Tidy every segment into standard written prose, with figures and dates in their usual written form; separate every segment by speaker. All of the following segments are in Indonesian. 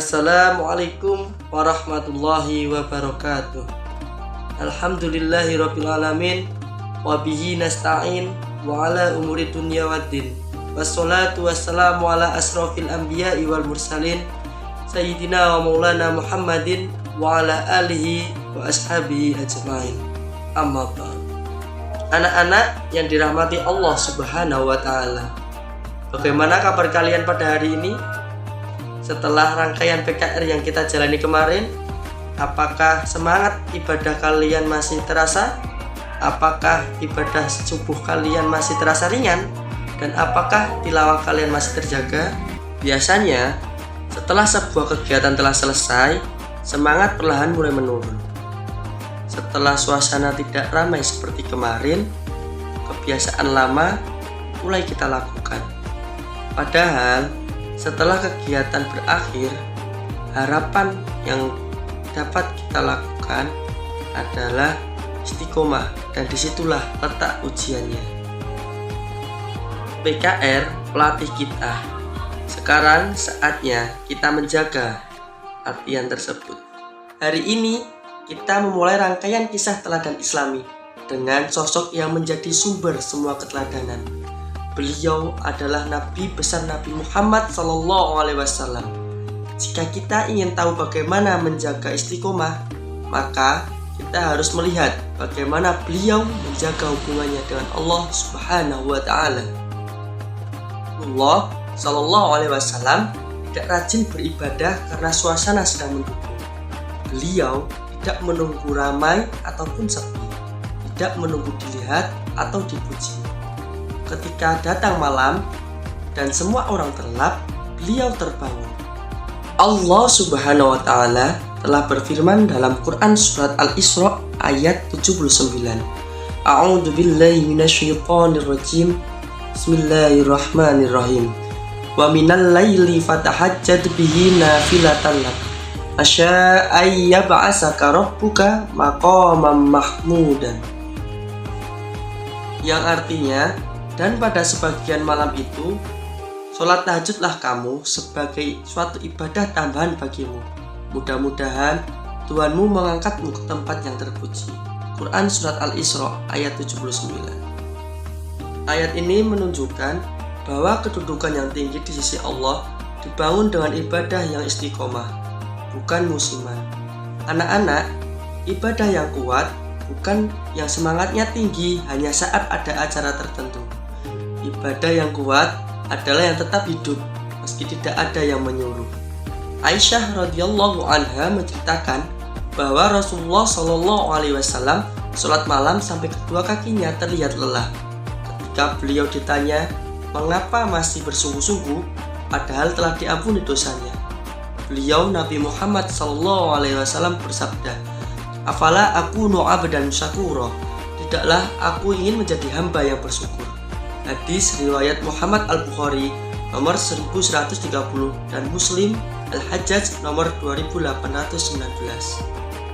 Speaker 1: Assalamualaikum warahmatullahi wabarakatuh. Alhamdulillahirabbil alamin wa bihi nasta'in wa ala umuri dunya waddin. Wassalatu wassalamu ala asrofil anbiya'i wal mursalin sayyidina wa maulana Muhammadin wa ala alihi wa ashabihi ajmain. Amma ba'd. Anak-anak yang dirahmati Allah Subhanahu wa taala. Bagaimana kabar kalian pada hari ini? Setelah rangkaian PKR yang kita jalani kemarin, apakah semangat ibadah kalian masih terasa? Apakah ibadah subuh kalian masih terasa ringan? Dan apakah tilawah kalian masih terjaga? Biasanya, setelah sebuah kegiatan telah selesai, semangat perlahan mulai menurun. Setelah suasana tidak ramai seperti kemarin, kebiasaan lama mulai kita lakukan. Padahal, setelah kegiatan berakhir, harapan yang dapat kita lakukan adalah istiqomah, dan disitulah letak ujiannya. PKR pelatih kita. Sekarang saatnya kita menjaga artian tersebut. Hari ini kita memulai rangkaian kisah teladan Islami dengan sosok yang menjadi sumber semua keteladanan. Beliau adalah Nabi besar Nabi Muhammad SAW. Jika kita ingin tahu bagaimana menjaga istiqomah, maka kita harus melihat bagaimana beliau menjaga hubungannya dengan Allah Subhanahu wa taala. Allah SAW tidak rajin beribadah karena suasana sedang mendukung. Beliau tidak menunggu ramai ataupun sepi, tidak menunggu dilihat atau dipuji. Ketika datang malam dan semua orang terlelap, beliau terbangun. Allah Subhanahu wa taala telah berfirman dalam Quran surat Al-Isra ayat 79. A'udzu billahi minasyaitonir rajim. Bismillahirrahmanirrahim. Wa minal laili fatahajjad bihi nafilatan lak. Asya ayyab'asaka rabbuka maqaman mahmudan. Yang artinya, dan pada sebagian malam itu, sholat tahajudlah kamu sebagai suatu ibadah tambahan bagimu. Mudah-mudahan Tuhanmu mengangkatmu ke tempat yang terpuji. Quran Surat Al-Isra ayat 79. Ayat ini menunjukkan bahwa kedudukan yang tinggi di sisi Allah dibangun dengan ibadah yang istiqomah, bukan musiman. Anak-anak, ibadah yang kuat bukan yang semangatnya tinggi hanya saat ada acara tertentu. Ibadah yang kuat adalah yang tetap hidup meski tidak ada yang menyuruh. Aisyah radhiyallahu anha menceritakan bahwa Rasulullah SAW sholat malam sampai kedua kakinya terlihat lelah. Ketika beliau ditanya mengapa masih bersungguh-sungguh padahal telah diampuni dosanya, beliau Nabi Muhammad SAW bersabda, "Afala akunu abdan syakura?" Tidaklah aku ingin menjadi hamba yang bersyukur. Hadis riwayat Muhammad Al-Bukhari nomor 1130 dan Muslim Al-Hajjaj nomor 2819.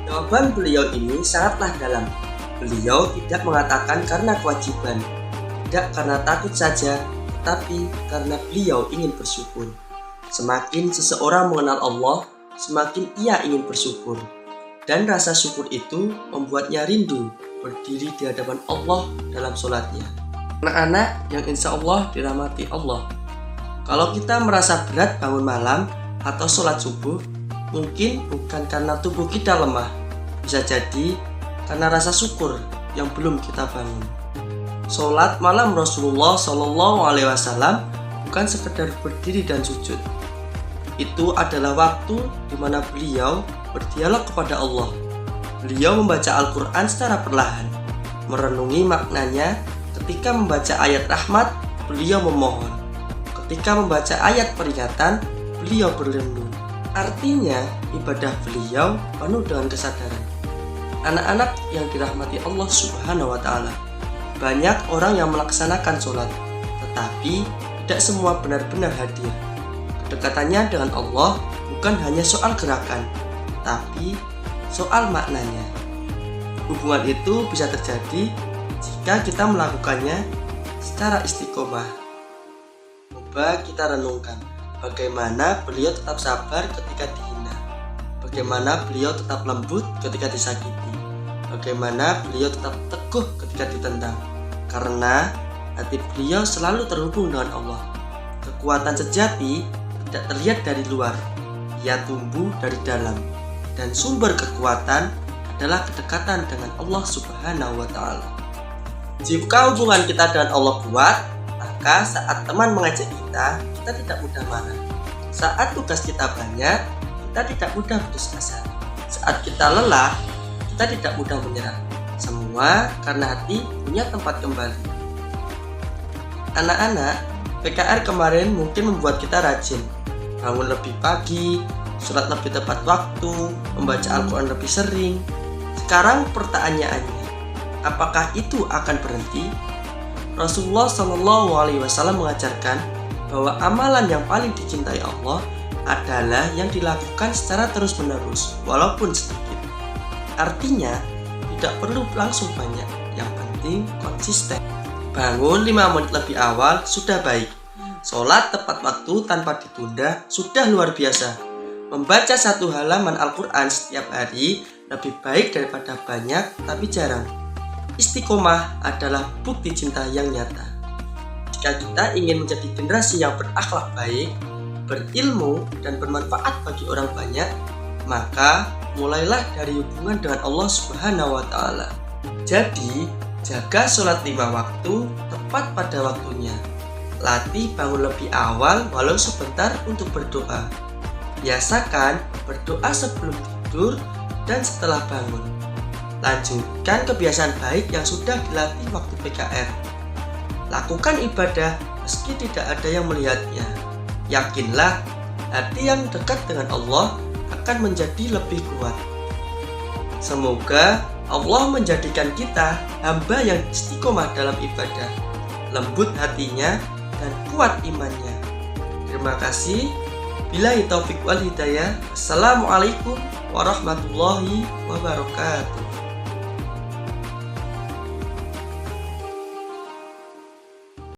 Speaker 1: Jawaban beliau ini sangatlah dalam. Beliau tidak mengatakan karena kewajiban, tidak karena takut saja, tetapi karena beliau ingin bersyukur. Semakin seseorang mengenal Allah, semakin ia ingin bersyukur. Dan rasa syukur itu membuatnya rindu berdiri di hadapan Allah dalam sholatnya. Anak-anak yang insya Allah dirahmati Allah, kalau kita merasa berat bangun malam atau sholat subuh, mungkin bukan karena tubuh kita lemah, bisa jadi karena rasa syukur yang belum kita bangun. Sholat malam Rasulullah SAW bukan sekedar berdiri dan sujud. Itu adalah waktu di mana beliau berdialog kepada Allah. Beliau membaca Al-Quran secara perlahan, merenungi maknanya. Ketika membaca ayat rahmat, beliau memohon. Ketika membaca ayat peringatan, beliau berlindung. Artinya, ibadah beliau penuh dengan kesadaran. Anak-anak yang dirahmati Allah Subhanahu wa taala, banyak orang yang melaksanakan sholat, tetapi tidak semua benar-benar hadir. Kedekatannya dengan Allah bukan hanya soal gerakan, tapi soal maknanya. Hubungan itu bisa terjadi jika kita melakukannya secara istiqomah. Coba kita renungkan, bagaimana beliau tetap sabar ketika dihina, bagaimana beliau tetap lembut ketika disakiti, bagaimana beliau tetap teguh ketika ditentang. Karena hati beliau selalu terhubung dengan Allah. Kekuatan sejati tidak terlihat dari luar, ia tumbuh dari dalam. Dan sumber kekuatan adalah kedekatan dengan Allah Subhanahu wa Ta'ala. Jika hubungan kita dengan Allah kuat, maka saat teman mengajak kita tidak mudah marah. Saat tugas kita banyak, kita tidak mudah putus asa. Saat kita lelah, kita tidak mudah menyerah. Semua karena hati punya tempat kembali. Anak-anak, PKR kemarin mungkin membuat kita rajin, bangun lebih pagi, sholat lebih tepat waktu, membaca Al-Quran lebih sering. Sekarang pertanyaannya, apakah itu akan berhenti? Rasulullah SAW mengajarkan bahwa amalan yang paling dicintai Allah adalah yang dilakukan secara terus-menerus, walaupun sedikit. Artinya, tidak perlu langsung banyak, yang penting konsisten. Bangun 5 menit lebih awal sudah baik. Sholat tepat waktu tanpa ditunda sudah luar biasa. Membaca 1 halaman Al-Quran setiap hari lebih baik daripada banyak tapi jarang. Istiqomah adalah bukti cinta yang nyata. Jika kita ingin menjadi generasi yang berakhlak baik, berilmu, dan bermanfaat bagi orang banyak, maka mulailah dari hubungan dengan Allah Subhanahu wa Ta'ala. Jadi, jaga sholat 5 waktu tepat pada waktunya. Latih bangun lebih awal walau sebentar untuk berdoa. Biasakan berdoa sebelum tidur dan setelah bangun. Lanjutkan kebiasaan baik yang sudah dilatih waktu PKR. Lakukan ibadah meski tidak ada yang melihatnya. Yakinlah, hati yang dekat dengan Allah akan menjadi lebih kuat. Semoga Allah menjadikan kita hamba yang istiqomah dalam ibadah, lembut hatinya, dan kuat imannya. Terima kasih. Billahi taufiq wal hidayah. Assalamualaikum warahmatullahi wabarakatuh.